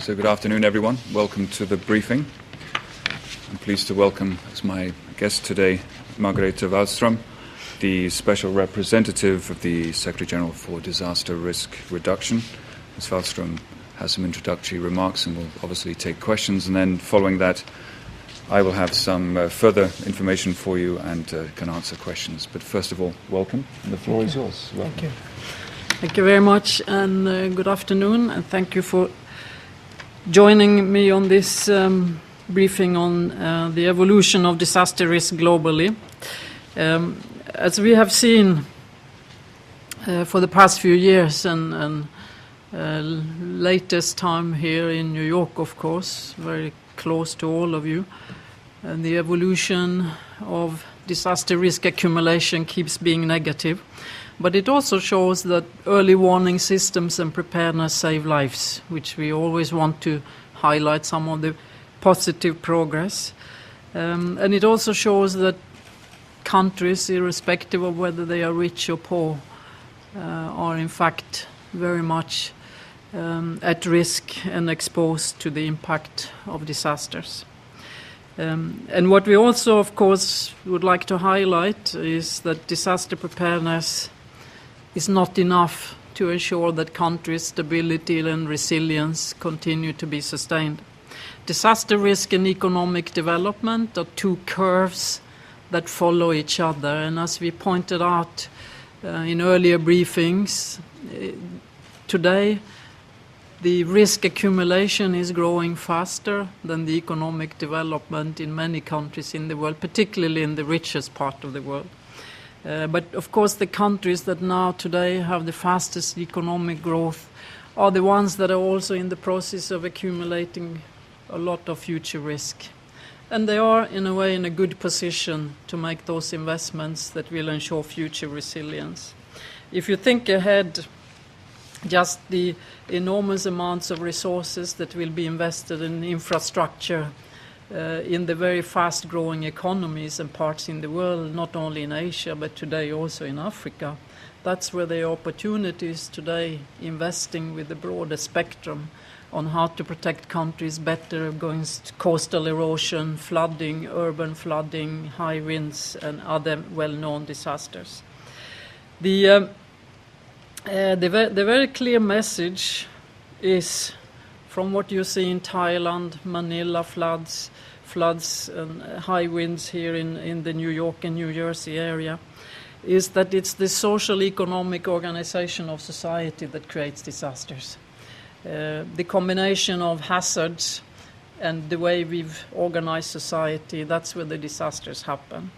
So good afternoon, everyone. Welcome to the briefing. I'm pleased to welcome as my guest today Margareta Wahlstrom, the Special Representative of the Secretary General for Disaster Risk Reduction. Ms. Wahlstrom has some introductory remarks and will obviously take questions, and then following that I will have some further information for you and can answer questions. But first of all, welcome, and the floor is yours. Welcome. Thank you. Thank you very much, and good afternoon, and thank you for joining me on this briefing on the evolution of disaster risk globally. As we have seen for the past few years, and latest time here in New York, of course, very close to all of you, and the evolution of disaster risk accumulation keeps being negative. But it also shows that early warning systems and preparedness save lives, which we always want to highlight some of the positive progress. And it also shows that countries, irrespective of whether they are rich or poor, are in fact very much at risk and exposed to the impact of disasters. And what we also, of course, would like to highlight is that disaster preparedness is not enough to ensure that countries' stability and resilience continue to be sustained. Disaster risk and economic development are two curves that follow each other, and as we pointed out in earlier briefings, today the risk accumulation is growing faster than the economic development in many countries in the world, particularly in the richest part of the world. But of course the countries that now today have the fastest economic growth are the ones that are also in the process of accumulating a lot of future risk. And they are in a way in a good position to make those investments that will ensure future resilience. If you think ahead, just the enormous amounts of resources that will be invested in infrastructure in the very fast-growing economies and parts in the world, not only in Asia, but today also in Africa. That's where there are opportunities today, investing with the broader spectrum on how to protect countries better against coastal erosion, flooding, urban flooding, high winds, and other well-known disasters. The very clear message is, from what you see in Thailand, Manila floods and high winds here in the New York and New Jersey area, is that it's the social economic organization of society that creates disasters. The combination of hazards and the way we've organized society, that's where the disasters happen.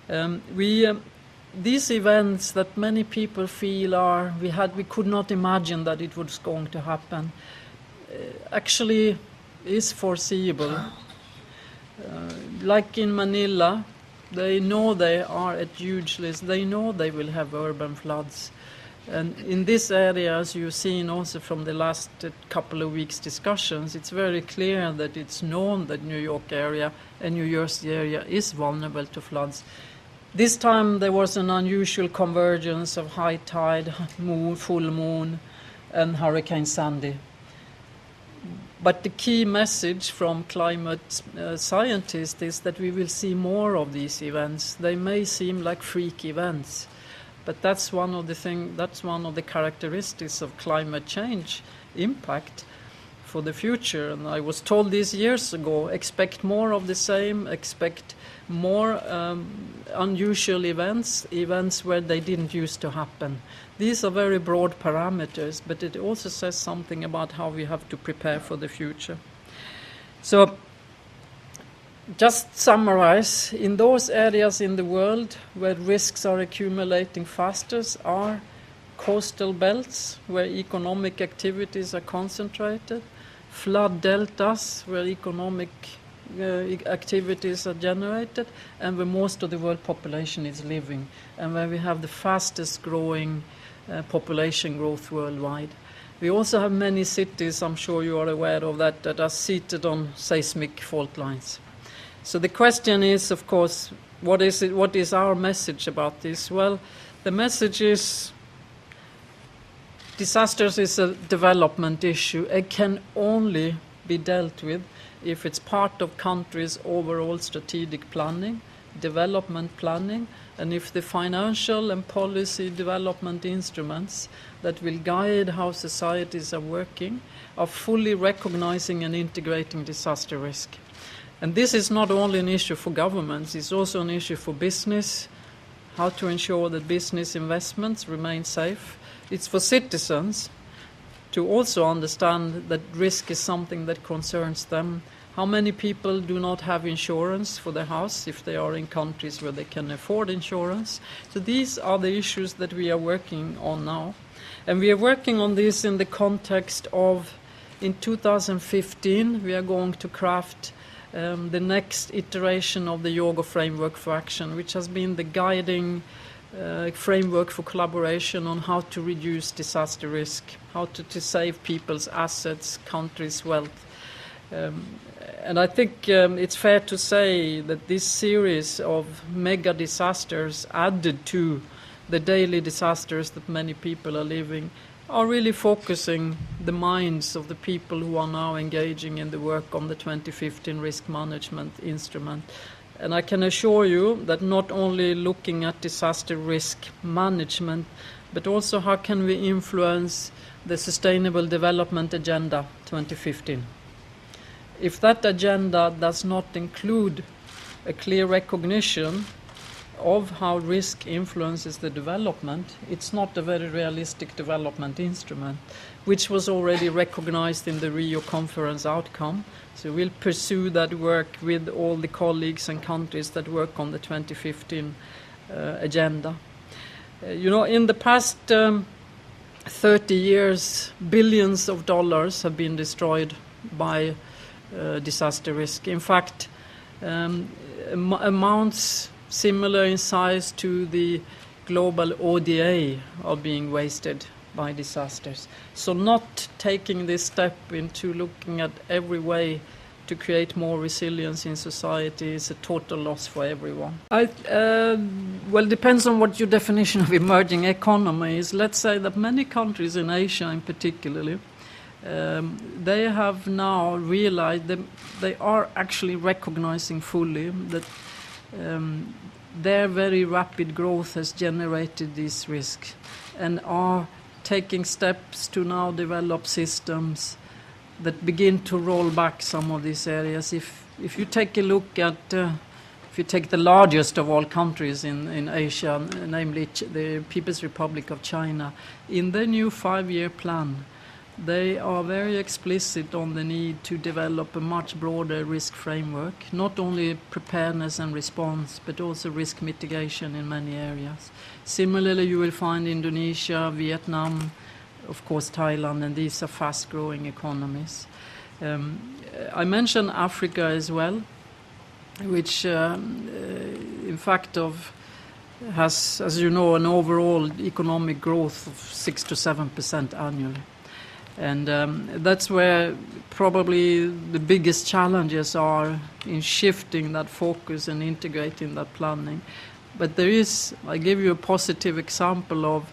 These events that many people feel we could not imagine that it was going to happen, actually is foreseeable. Like in Manila, they know they are at huge risk. They know they will have urban floods. And in this area, as you've seen also from the last couple of weeks' discussions, it's very clear that it's known that New York area and New Jersey area is vulnerable to floods. This time there was an unusual convergence of high tide, full moon, and Hurricane Sandy. But the key message from climate scientists is that we will see more of these events. They may seem like freak events, but that's one of the characteristics of climate change impact for the future. And I was told this years ago, expect more of the same, expect more unusual events where they didn't used to happen. These are very broad parameters, but it also says something about how we have to prepare for the future. So, just summarize, in those areas in the world where risks are accumulating fastest are coastal belts where economic activities are concentrated, flood deltas where economic activities are generated, and where most of the world population is living, and where we have the fastest growing population growth worldwide. We also have many cities, I'm sure you are aware of that are seated on seismic fault lines. So the question is, of course, what is our message about this? Well, the message is disasters is a development issue. It can only be dealt with if it's part of countries' overall strategic planning, development planning, and if the financial and policy development instruments that will guide how societies are working are fully recognizing and integrating disaster risk. And this is not only an issue for governments, it's also an issue for business, how to ensure that business investments remain safe. It's for citizens to also understand that risk is something that concerns them. How many people do not have insurance for their house if they are in countries where they can afford insurance? So these are the issues that we are working on now. And we are working on this in the context of, in 2015, we are going to craft the next iteration of the Yoga Framework for Action, which has been the guiding framework for collaboration on how to reduce disaster risk, how to save people's assets, countries' wealth. And I think it's fair to say that this series of mega disasters added to the daily disasters that many people are living are really focusing the minds of the people who are now engaging in the work on the 2015 risk management instrument. And I can assure you that not only looking at disaster risk management, but also how can we influence the Sustainable Development Agenda 2015. If that agenda does not include a clear recognition of how risk influences the development, it's not a very realistic development instrument, which was already recognized in the Rio conference outcome. So we'll pursue that work with all the colleagues and countries that work on the 2015 agenda. In the past 30 years, billions of dollars have been destroyed by disaster risk. In fact, amounts similar in size to the global ODA are being wasted by disasters. So not taking this step into looking at every way to create more resilience in society is a total loss for everyone. Well, depends on what your definition of emerging economy is. Let's say that many countries in Asia in particular, they have now realized that they are actually recognizing fully that their very rapid growth has generated these risks and are taking steps to now develop systems that begin to roll back some of these areas. If you take a look at, if you take the largest of all countries in Asia, namely the People's Republic of China, in their new 5-year plan, they are very explicit on the need to develop a much broader risk framework, not only preparedness and response, but also risk mitigation in many areas. Similarly, you will find Indonesia, Vietnam, of course Thailand, and these are fast-growing economies. I mentioned Africa as well, which in fact has, as you know, an overall economic growth of 6 to 7% annually. And that's where probably the biggest challenges are in shifting that focus and integrating that planning. But I give you a positive example of,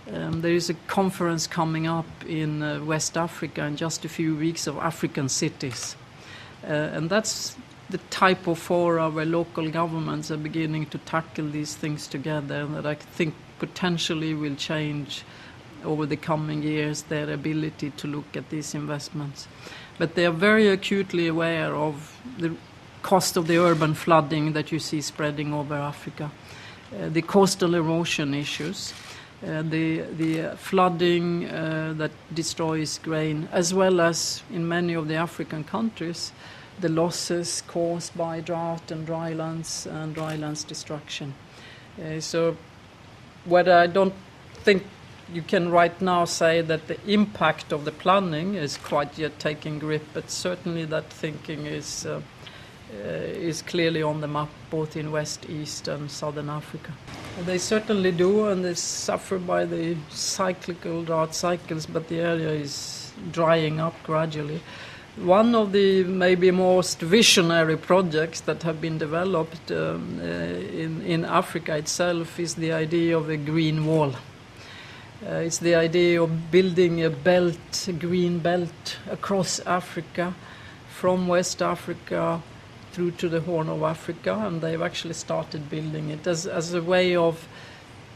there is a conference coming up in West Africa in just a few weeks of African cities. And that's the type of fora where local governments are beginning to tackle these things together, and that I think potentially will change over the coming years their ability to look at these investments. But they are very acutely aware of the cost of the urban flooding that you see spreading over Africa, the coastal erosion issues, the flooding that destroys grain, as well as in many of the African countries, the losses caused by drought and drylands destruction. So whether I don't think you can right now say that the impact of the planning is quite yet taking grip, but certainly that thinking is clearly on the map, both in West, East and Southern Africa. They certainly do, and they suffer by the cyclical drought cycles, but the area is drying up gradually. One of the maybe most visionary projects that have been developed in Africa itself is the idea of a green wall. It's the idea of building a belt, a green belt, across Africa, from West Africa through to the Horn of Africa, and they've actually started building it as a way of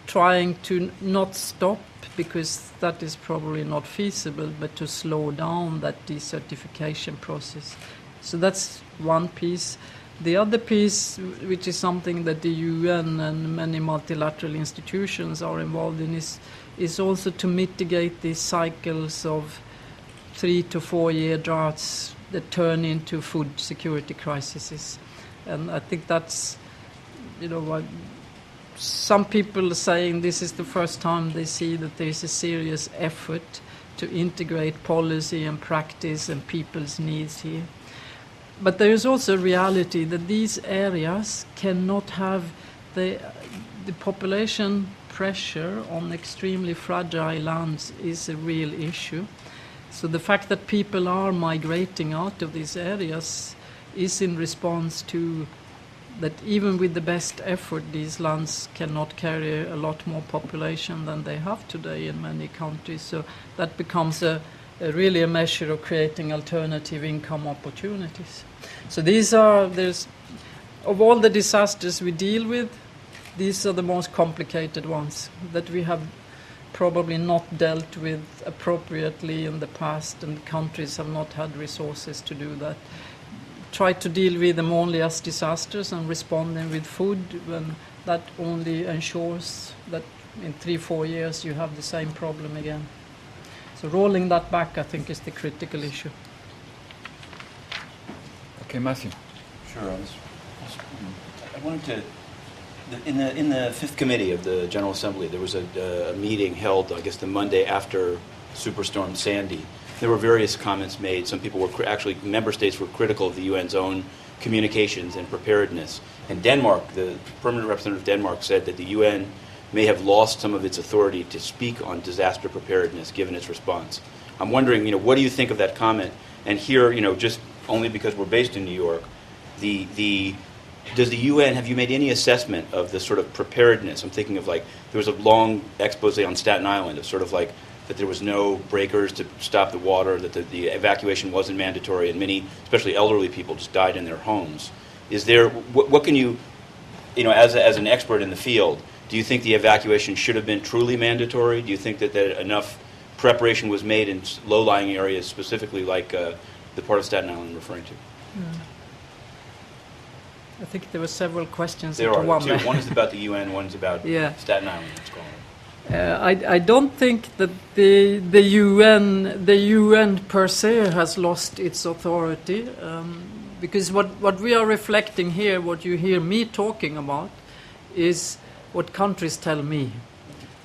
trying to not stop, because that is probably not feasible, but to slow down that desertification process. So that's one piece. The other piece, which is something that the UN and many multilateral institutions are involved in, is also to mitigate these cycles of 3 to 4 year droughts that turn into food security crises. And I think that's, what some people are saying this is the first time they see that there is a serious effort to integrate policy and practice and people's needs here. But there is also a reality that these areas cannot have the population pressure on extremely fragile lands is a real issue. So the fact that people are migrating out of these areas is in response to that even with the best effort, these lands cannot carry a lot more population than they have today in many countries. So that becomes really a measure of creating alternative income opportunities. So there's of all the disasters we deal with, these are the most complicated ones that we have probably not dealt with appropriately in the past, and countries have not had resources to do that. Try to deal with them only as disasters and responding with food, when that only ensures that in 3-4 years you have the same problem again. So rolling that back, I think, is the critical issue. Okay, Matthew. Sure. I wanted to. In the Fifth Committee of the General Assembly, there was a meeting held, I guess, the Monday after Superstorm Sandy. There were various comments made. Some people were actually, member states were critical of the UN's own communications and preparedness. And Denmark, the permanent representative of Denmark, said that the UN may have lost some of its authority to speak on disaster preparedness given its response. I'm wondering, what do you think of that comment? And here, just only because we're based in New York, does the UN, have you made any assessment of the sort of preparedness? I'm thinking of there was a long expose on Staten Island of sort of that there was no breakers to stop the water, that the evacuation wasn't mandatory, and many, especially elderly people, just died in their homes. Is there, what can you, as an expert in the field, do you think the evacuation should have been truly mandatory? Do you think that enough preparation was made in low-lying areas, specifically like the part of Staten Island I'm referring to? I think there were several questions. There are two. One is about the UN, one is about Staten Island. Let's call it. I don't think that the UN per se has lost its authority, because what we are reflecting here, what you hear me talking about, is what countries tell me.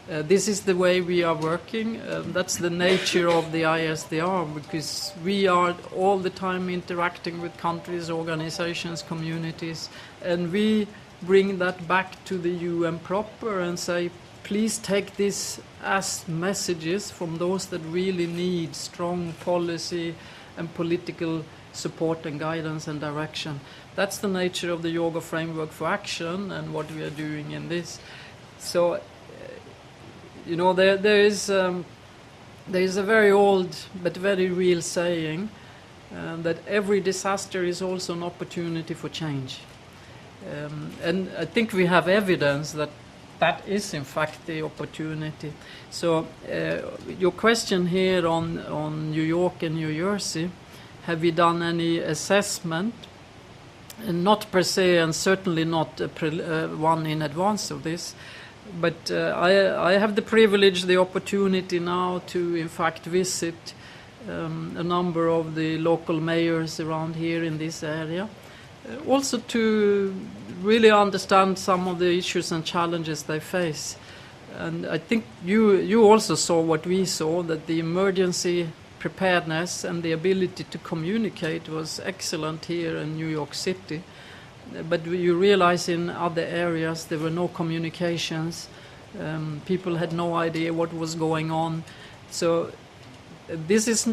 This is the way we are working. That's the nature of the ISDR, because we are all the time interacting with countries, organizations, communities, and we bring that back to the UN proper and say, please take this as messages from those that really need strong policy and political support and guidance and direction. That's the nature of the Yoga Framework for Action and what we are doing in this. So, there is a very old but very real saying that every disaster is also an opportunity for change. And I think we have evidence that is in fact the opportunity. So your question here on New York and New Jersey, have we done any assessment? And not per se, and certainly not one in advance of this. But I have the privilege, the opportunity now to in fact visit a number of the local mayors around here in this area. Also to really understand some of the issues and challenges they face. And I think you also saw what we saw, that the emergency preparedness and the ability to communicate was excellent here in New York City. But you realize in other areas there were no communications. People had no idea what was going on. So this is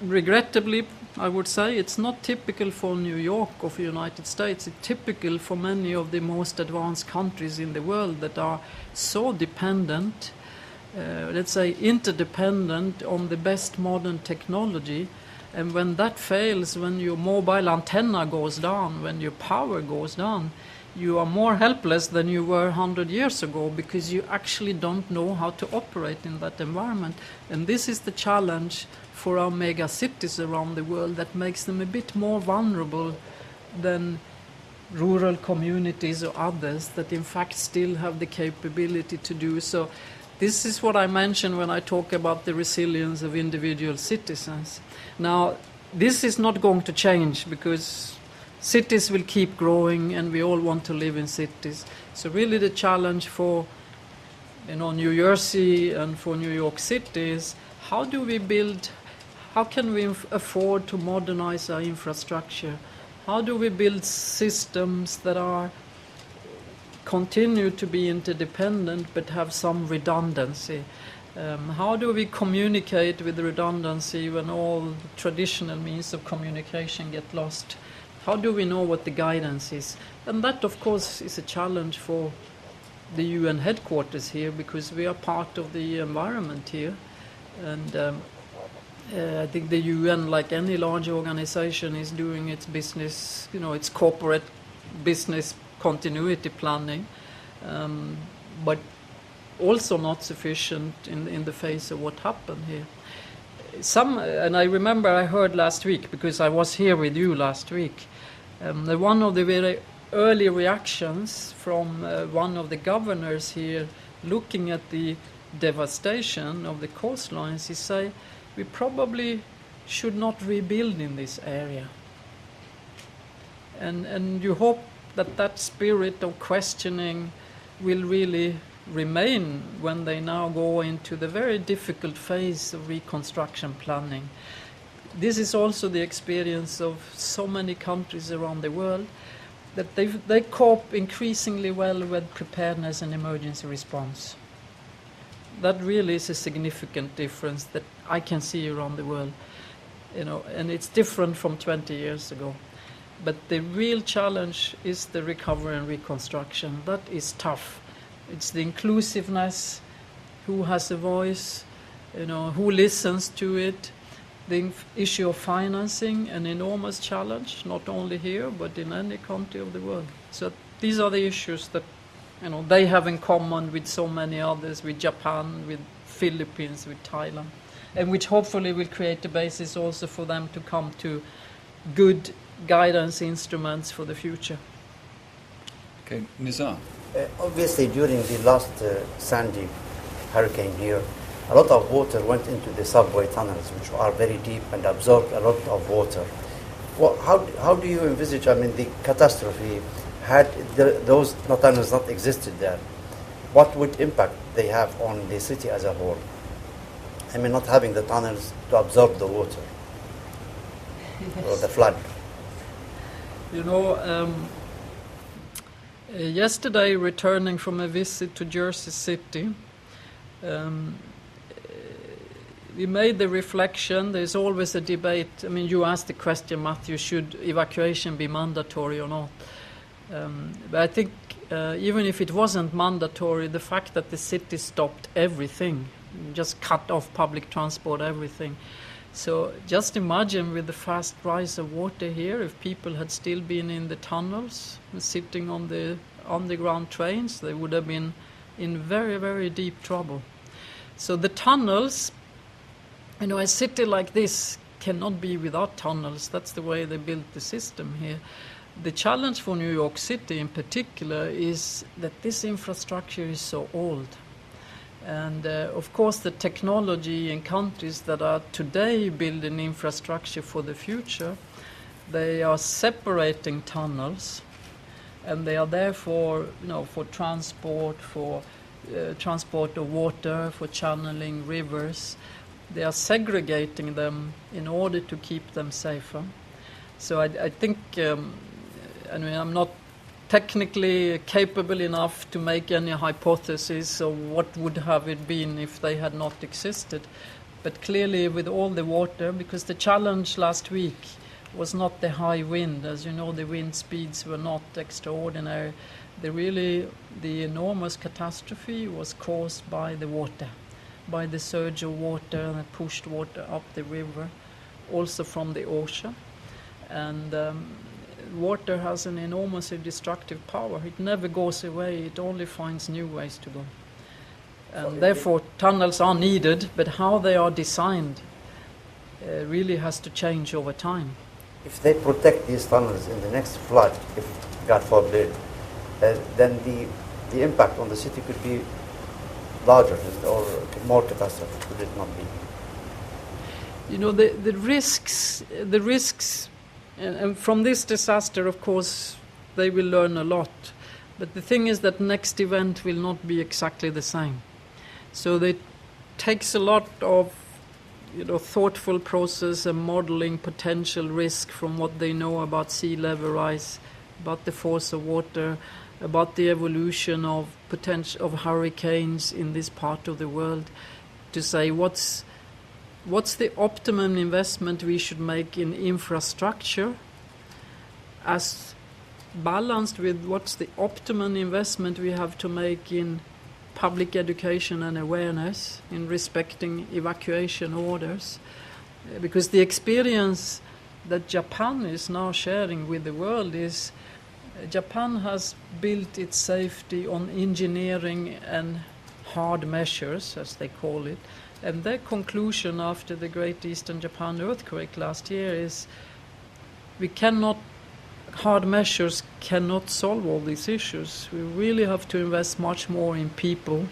regrettably, I would say, it's not typical for New York or for the United States. It's typical for many of the most advanced countries in the world that are so dependent let's say, interdependent on the best modern technology. And when that fails, when your mobile antenna goes down, when your power goes down, you are more helpless than you were 100 years ago, because you actually don't know how to operate in that environment. And this is the challenge for our mega cities around the world that makes them a bit more vulnerable than rural communities or others that in fact still have the capability to do so. This is what I mention when I talk about the resilience of individual citizens. Now, this is not going to change, because cities will keep growing and we all want to live in cities. So really the challenge for New Jersey and for New York City is, how can we afford to modernize our infrastructure? How do we build systems that continue to be interdependent but have some redundancy? How do we communicate with redundancy when all traditional means of communication get lost? How do we know what the guidance is? And that, of course, is a challenge for the UN headquarters here, because we are part of the environment here. And I think the UN, like any large organization, is doing its business, its corporate business continuity planning, but also not sufficient in the face of what happened here. And I remember I heard last week, because I was here with you last week, one of the very early reactions from one of the governors here, looking at the devastation of the coastlines, he said, we probably should not rebuild in this area. And you hope that spirit of questioning will really remain when they now go into the very difficult phase of reconstruction planning. This is also the experience of so many countries around the world, that they cope increasingly well with preparedness and emergency response. That really is a significant difference that I can see around the world, and it's different from 20 years ago. But the real challenge is the recovery and reconstruction. That is tough. It's the inclusiveness, who has a voice, who listens to it. The issue of financing, an enormous challenge, not only here, but in any country of the world. So these are the issues that they have in common with so many others, with Japan, with Philippines, with Thailand, and which hopefully will create a basis also for them to come to good guidance instruments for the future. Okay, Nizar. Obviously, during the last Sandy hurricane here, a lot of water went into the subway tunnels, which are very deep and absorbed a lot of water. Well, how do you envisage, the catastrophe, had those tunnels not existed there? What would impact they have on the city as a whole? Not having the tunnels to absorb the water, yes, or the flood. Yesterday, returning from a visit to Jersey City, we made the reflection. There's always a debate. You asked the question, Matthew, should evacuation be mandatory or not? But I think even if it wasn't mandatory, the fact that the city stopped everything, just cut off public transport, everything. So just imagine, with the fast rise of water here, if people had still been in the tunnels, sitting on the underground trains, they would have been in very, very deep trouble. So the tunnels, a city like this cannot be without tunnels. That's the way they built the system here. The challenge for New York City in particular is that this infrastructure is so old. And of course, the technology in countries that are today building infrastructure for the future, they are separating tunnels, and they are there for transport, for transport of water, for channeling rivers. They are segregating them in order to keep them safer. So I think, I'm not technically capable enough to make any hypothesis of what would have it been if they had not existed. But clearly, with all the water, because the challenge last week was not the high wind. As you know, the wind speeds were not extraordinary. The enormous catastrophe was caused by the water. by the surge of water and pushed water up the river, also from the ocean. And water has an enormously destructive power. It never goes away, it only finds new ways to go. And therefore tunnels are needed, but how they are designed really has to change over time. If they protect these tunnels in the next flood, if God forbid, then the impact on the city could be larger or more catastrophic, could it not be? You know, the risks, and from this disaster, of course, they will learn a lot. But the thing is that next event will not be exactly the same. So it takes a lot of thoughtful process and modeling potential risk from what they know about sea level rise, about the force of water, about the evolution of potential of hurricanes in this part of the world, to say what's the optimum investment we should make in infrastructure as balanced with what's the optimum investment we have to make in public education and awareness, in respecting evacuation orders. Because the experience that Japan is now sharing with the world is Japan has built its safety on engineering and hard measures, as they call it. And their conclusion after the Great Eastern Japan earthquake last year is hard measures cannot solve all these issues. We really have to invest much more in people,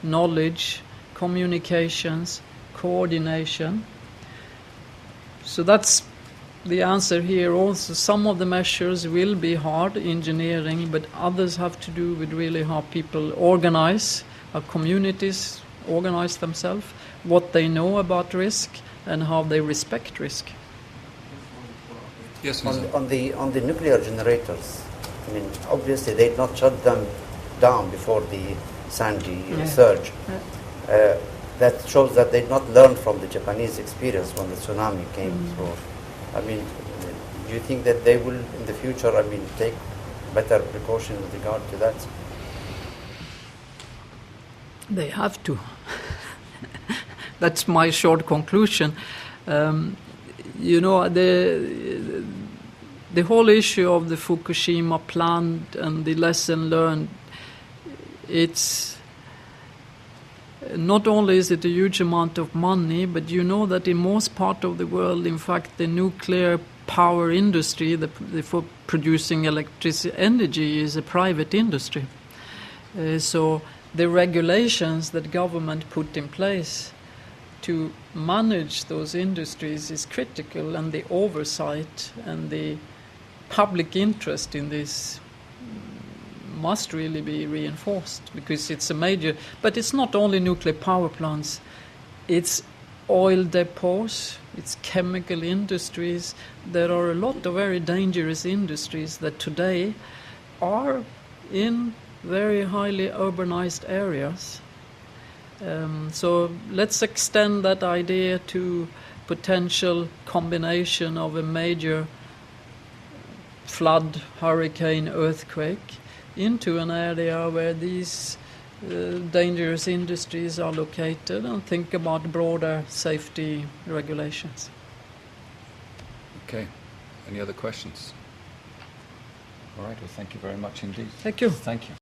knowledge, communications, coordination. So that's the answer here also. Some of the measures will be hard engineering, but others have to do with really how people organize, how communities organize themselves, what they know about risk, and how they respect risk. Yes, on the nuclear generators, I mean, obviously they did not shut them down before the Sandy surge. Yeah. That shows that they did not learn from the Japanese experience when the tsunami came through. I mean, do you think that they will, in the future, take better precaution with regard to that? They have to. That's my short conclusion. The whole issue of the Fukushima plant and the lesson learned, it's not only is it a huge amount of money, but you know that in most part of the world, in fact, the nuclear power industry, for producing electricity energy, is a private industry. So the regulations that government put in place to manage those industries is critical, and the oversight and the public interest in this must really be reinforced, because it's a major. But it's not only nuclear power plants, it's oil depots, it's chemical industries. There are a lot of very dangerous industries that today are in very highly urbanized areas. So let's extend that idea to potential combination of a major flood, hurricane, earthquake into an area where these dangerous industries are located, and think about broader safety regulations. Okay. Any other questions? All right. Well, thank you very much indeed. Thank you. Thank you.